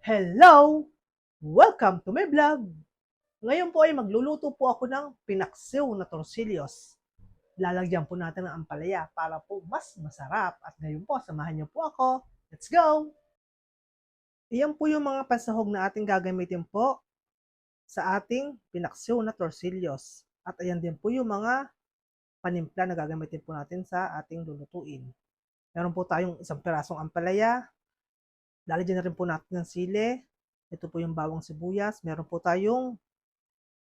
Hello! Welcome to my vlog! Ngayon po ay magluluto po ako ng pinaksiw na torsillos. Lalagyan po natin ng ampalaya para po mas masarap. At ngayon po, samahan niyo po ako. Let's go! Iyan po yung mga pansahog na ating gagamitin po sa ating pinaksiw na torsillos. At ayan din po yung mga panimpla na gagamitin po natin sa ating lulutuin. Meron po tayong isang pirasong ampalaya. Lalagyan na rin po natin ng sili. Ito po yung bawang sibuyas. Meron po tayong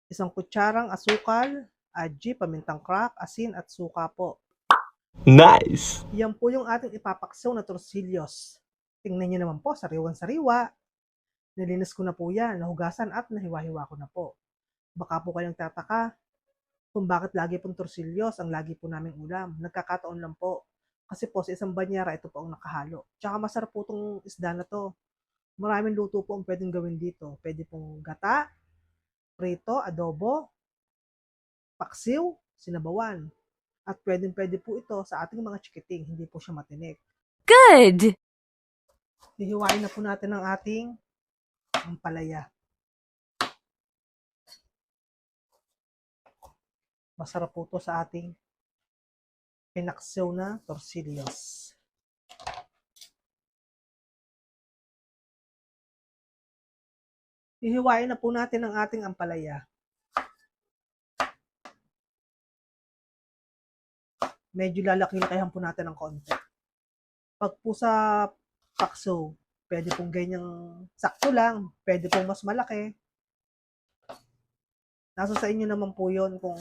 isang kutsarang asukal, aji, pamintang crack, asin at suka po. Nice! Yan po yung ating ipapaksaw na torsillos. Tingnan nyo naman po, sariwan-sariwa. Nilinis ko na po yan, nahugasan at nahiwa-hiwa ko na po. Baka po kayong tataka kung bakit lagi pong torsillos ang lagi po naming ulam. Nagkakataon lang po. Kasi po sa isang banyera, ito po ang nakahalo. Tsaka masarap po itong isda na to. Maraming luto po ang pwedeng gawin dito. Pwede pong gata, prito, adobo, paksiw, sinabawan. At pwedeng-pwede po ito sa ating mga chikiting, hindi po siya matinik. Good! Hihiwain na po natin ang ating ampalaya. Masarap po ito sa ating pinaksiw na torsillos. Hihiwain na po natin ang ating ampalaya. Medyo lalaki-lakihan po natin ng konti. Pag po sa pakso, pwede pong ganyang sakto lang, pwede pong mas malaki. Nasa sa inyo naman po yon kung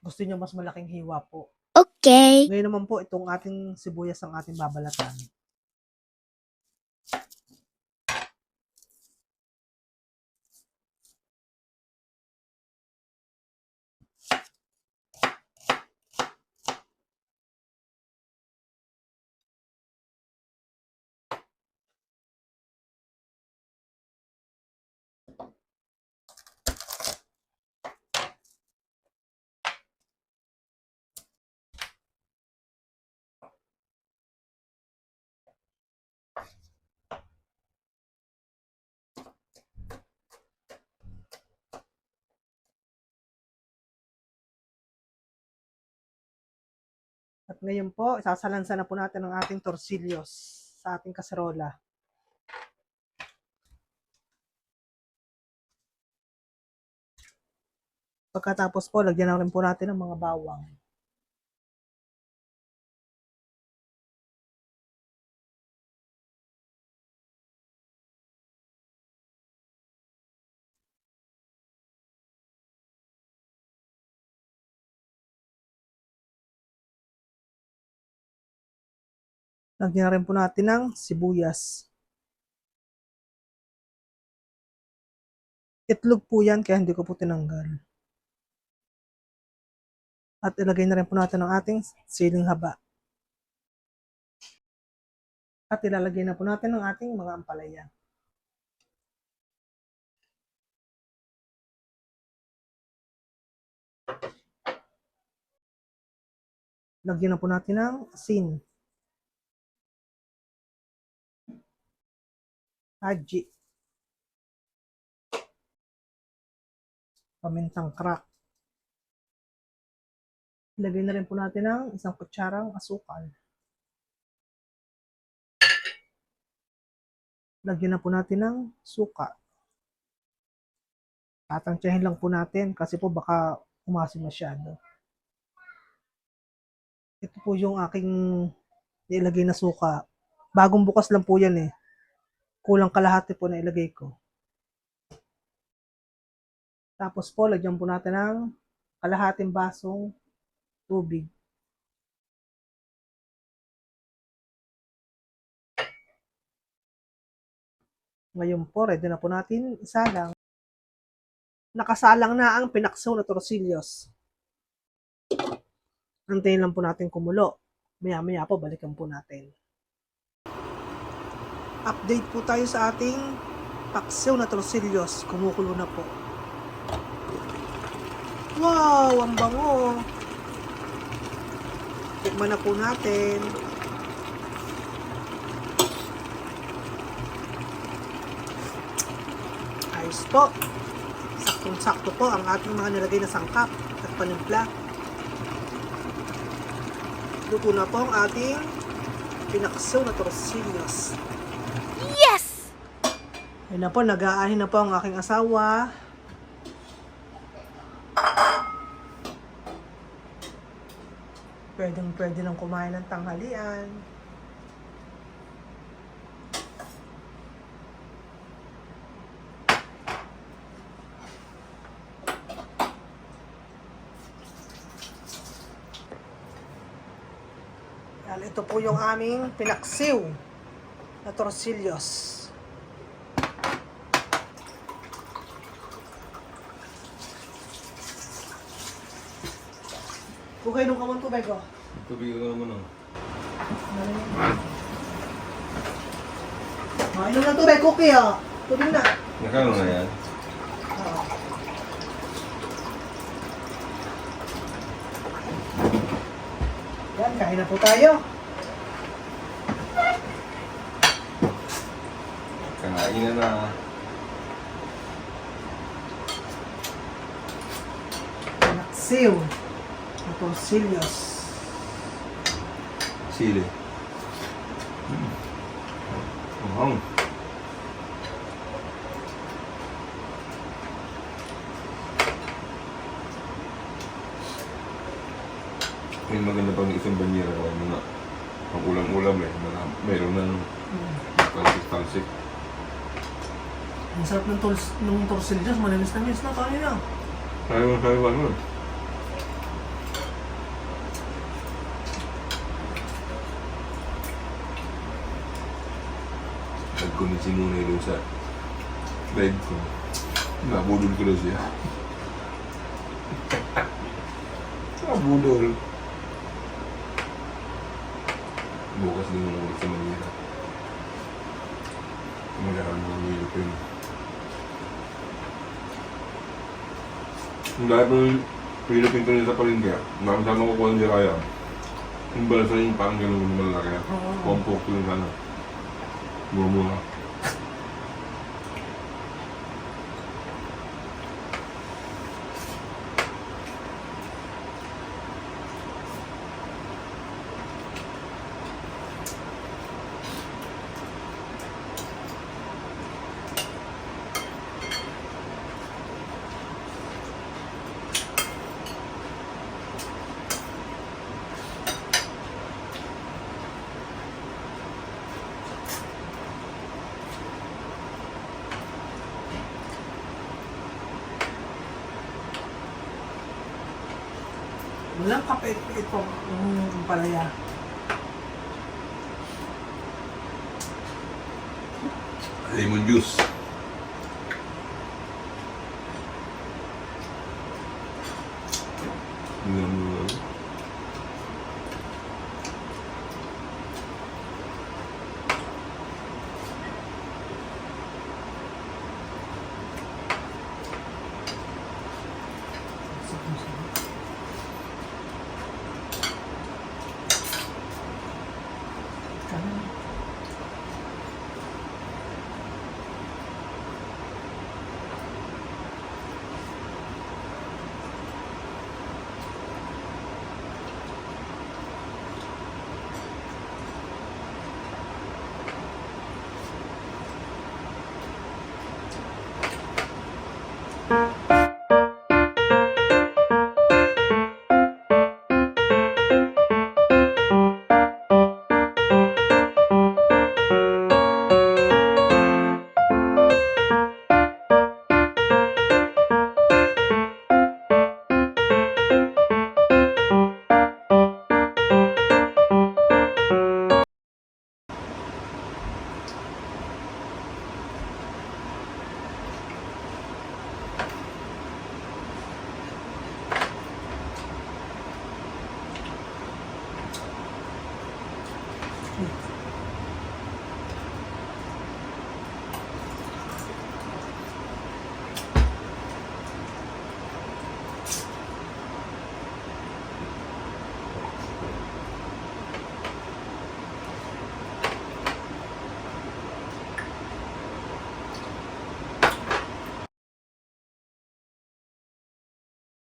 gusto niyo mas malaking hiwa po. Okay. Ngayon naman po, itong ating sibuyas ang ating babalatan. At ngayon po, isasalansan na po natin ang ating torsillos sa ating kaserola. Pagkatapos po, lagyan na rin po natin ng mga bawang. Lagyan na rin po natin ng sibuyas. Itlog po yan, kaya hindi ko po tinanggal. At ilagay na rin po natin ang ating siling haba. At ilalagay na po natin ang ating mga ampalaya. Lagyan na po natin ng asin, aji, pamintang crack. Ilagay na rin po natin ang isang kutsarang asukal. Lagyan na po natin ng suka. Tatantyahin lang po natin kasi po baka umasim masyado. Ito po yung aking nilagay na suka. Bagong bukas lang po yan eh. Kulang kalahati po na ilagay ko. Tapos po, lagyan po natin ng kalahating basong tubig. Ngayon po, ready na po natin isalang. Nakasalang na ang pinaksaw na torsillos. Antayin lang po natin kumulo. Maya-maya po, balikan po natin. Update po tayo sa ating paksiw na torsillos. Kumukulo na po. Wow! Ang bango! Tikman na po natin. Yes po. Saktong-sakto po ang ating mga nilagay na sangkap at panimpla. Luto na po ang ating pinaksiw na torsillos. Yes! Ayun na po, nag-aahin na po ang aking asawa. Pwede nang kumain ng tanghalian. Yan, ito po yung aming pinaksiw na torsillos. Bukay nung kamon tubig ko. Tubig ko naman oh. Inom ng tubig, cookie ah. Tubig na. Nakano na yan? Oo. Yan, kain na po tayo. Kain na na. Pinaksiw na torsillos. Sili. Mahang. May maganda pang isang banyera ko muna. Ang ulam-ulam eh. Meron na talsik-talsik. Ang sarap ng torsillos, manamis na kain na. Sayo ano. Nagkunin si Munay doon sa bed ko. Nabudol ko na siya. Nabudol. Bukas din mo ulit sa Manila. Magkaroon mo ng Philippine. Yung dahil po yung Philippine ko nila sa palengke, nakasama ko ng Jiraya. Yung balasa yung parang gano'n yung malalaki. Comfort yung sana. Murmura. Walang kapit itong palaya. Lemon juice. Tingnan mo